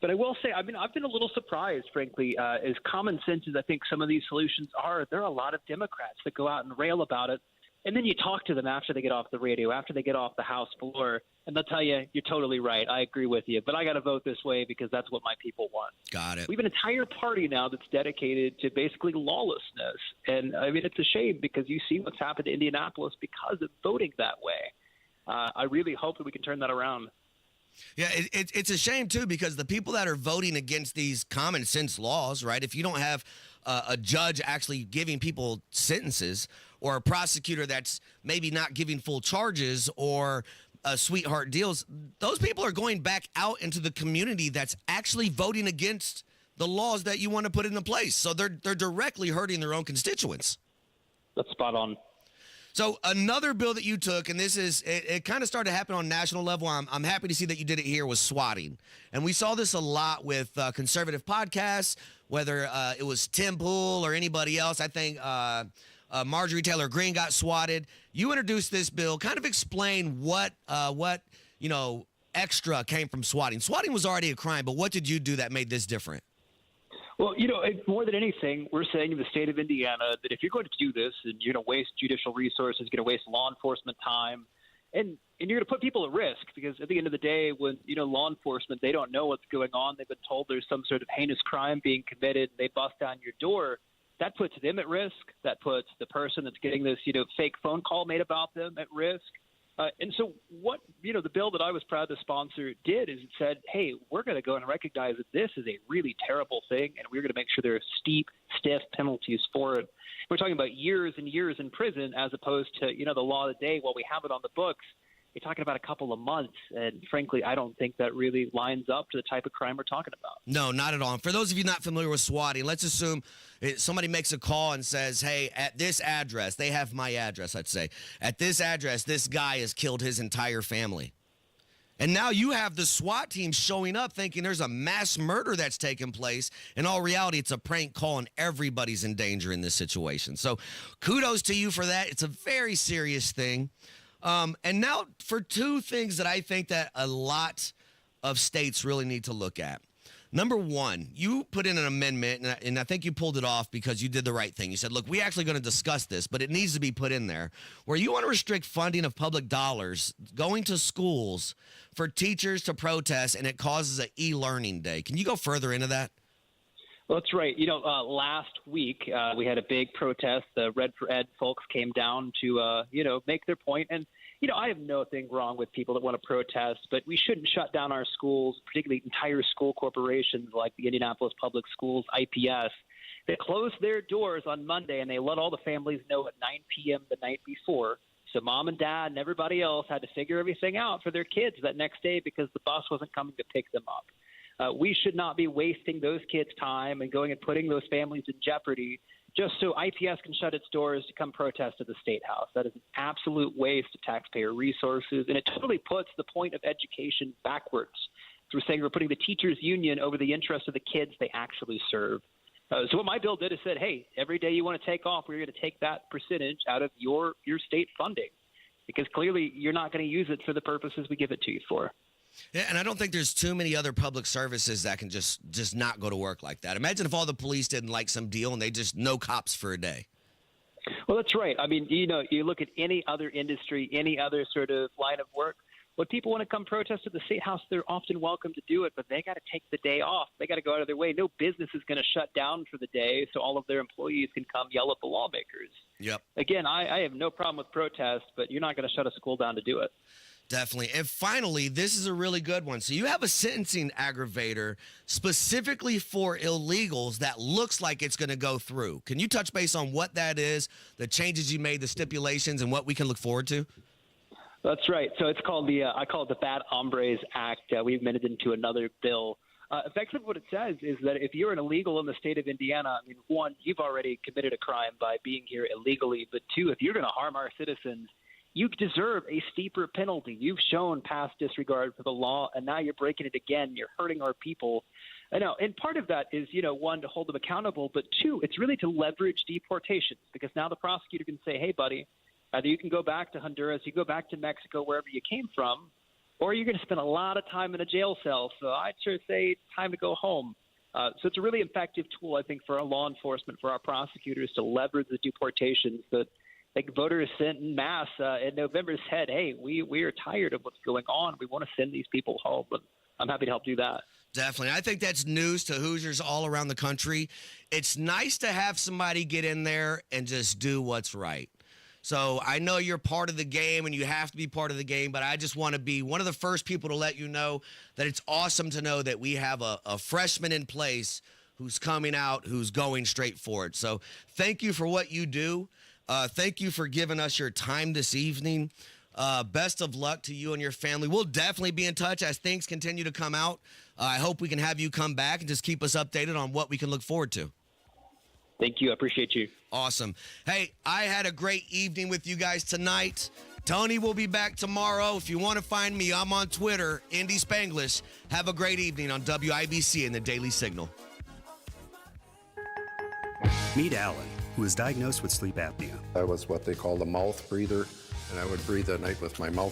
But I will say, I've been a little surprised, frankly, as common sense as I think some of these solutions are. There are a lot of Democrats that go out and rail about it. And then you talk to them after they get off the radio, after they get off the House floor, and they'll tell you, you're totally right. I agree with you, but I got to vote this way because that's what my people want. Got it. We have an entire party now that's dedicated to basically lawlessness. And, it's a shame because you see what's happened to Indianapolis because of voting that way. I really hope that we can turn that around. Yeah, it's a shame, too, because the people that are voting against these common sense laws, right, if you don't have a judge actually giving people sentences or a prosecutor that's maybe not giving full charges or sweetheart deals, those people are going back out into the community that's actually voting against the laws that you want to put into place. So they're directly hurting their own constituents. That's spot on. So another bill that you took, and this is, it kind of started to happen on national level. I'm happy to see that you did it here, was swatting. And we saw this a lot with conservative podcasts, whether it was Tim Pool or anybody else. I think Marjorie Taylor Greene got swatted. You introduced this bill. Kind of explain what extra came from swatting. Swatting was already a crime, but what did you do that made this different? Well, more than anything, we're saying in the state of Indiana that if you're going to do this and you're going to waste judicial resources, you're going to waste law enforcement time, and you're going to put people at risk because at the end of the day, when, law enforcement, they don't know what's going on. They've been told there's some sort of heinous crime being committed. They bust down your door. That puts them at risk. That puts the person that's getting this, fake phone call made about them at risk. And so what, the bill that I was proud to sponsor did is it said, hey, we're going to go and recognize that this is a really terrible thing, and we're going to make sure there are steep, stiff penalties for it. We're talking about years and years in prison as opposed to, the law of the day while we have it on the books. You're talking about a couple of months, and frankly, I don't think that really lines up to the type of crime we're talking about. No, not at all. And for those of you not familiar with swatting, let's assume somebody makes a call and says, hey, at this address, they have my address, let's say. At this address, this guy has killed his entire family. And now you have the SWAT team showing up thinking there's a mass murder that's taken place. In all reality, it's a prank call and everybody's in danger in this situation. So kudos to you for that. It's a very serious thing. And now for two things that I think that a lot of states really need to look at. Number one, you put in an amendment, and I think you pulled it off because you did the right thing. You said, look, we're actually going to discuss this, but it needs to be put in there, where you want to restrict funding of public dollars going to schools for teachers to protest, and it causes an e-learning day. Can you go further into that? Well, that's right. Last week we had a big protest. The Red for Ed folks came down to, make their point. And, I have nothing wrong with people that want to protest, but we shouldn't shut down our schools, particularly entire school corporations like the Indianapolis Public Schools, IPS. They closed their doors on Monday, and they let all the families know at 9 p.m. the night before. So mom and dad and everybody else had to figure everything out for their kids that next day because the bus wasn't coming to pick them up. We should not be wasting those kids' time and going and putting those families in jeopardy just so IPS can shut its doors to come protest at the State House. That is an absolute waste of taxpayer resources, and it totally puts the point of education backwards. So we're saying we're putting the teachers' union over the interests of the kids they actually serve. So what my bill did is said, hey, every day you want to take off, we're going to take that percentage out of your state funding because clearly you're not going to use it for the purposes we give it to you for. Yeah, and I don't think there's too many other public services that can just not go to work like that. Imagine if all the police didn't like some deal and they just no cops for a day. Well, that's right. I mean, you look at any other industry, any other sort of line of work, when people want to come protest at the State House, they're often welcome to do it, but they got to take the day off. They got to go out of their way. No business is going to shut down for the day, so all of their employees can come yell at the lawmakers. Yep. Again, I have no problem with protest, but you're not going to shut a school down to do it. Definitely. And finally, this is a really good one. So you have a sentencing aggravator specifically for illegals that looks like it's going to go through. Can you touch base on what that is, the changes you made, the stipulations, and what we can look forward to? That's right. So it's called I call it the Bad Hombres Act. We've amended it into another bill. Effectively what it says is that if you're an illegal in the state of Indiana, I mean, one, you've already committed a crime by being here illegally. But two, if you're going to harm our citizens, you deserve a steeper penalty. You've shown past disregard for the law, and now you're breaking it again. You're hurting our people. I know, and part of that is, one, to hold them accountable, but two, it's really to leverage deportations because now the prosecutor can say, hey, buddy, either you can go back to Honduras, you go back to Mexico, wherever you came from, or you're going to spend a lot of time in a jail cell. So I'd sure say it's time to go home. So it's a really effective tool, I think, for our law enforcement, for our prosecutors to leverage the deportations that voters sent en masse in November said, hey, we are tired of what's going on. We want to send these people home. But I'm happy to help do that. Definitely. I think that's news to Hoosiers all around the country. It's nice to have somebody get in there and just do what's right. So I know you're part of the game and you have to be part of the game, but I just want to be one of the first people to let you know that it's awesome to know that we have a freshman in place who's coming out, who's going straight for it. So thank you for what you do. Thank you for giving us your time this evening. Best of luck to you and your family. We'll definitely be in touch as things continue to come out. I hope we can have you come back and just keep us updated on what we can look forward to. Thank you. I appreciate you. Awesome. Hey, I had a great evening with you guys tonight. Tony will be back tomorrow. If you want to find me, I'm on Twitter, Indy Spanglish. Have a great evening on WIBC and the Daily Signal. Meet Alan, who was diagnosed with sleep apnea. I was what they call a mouth breather, and I would breathe at night with my mouth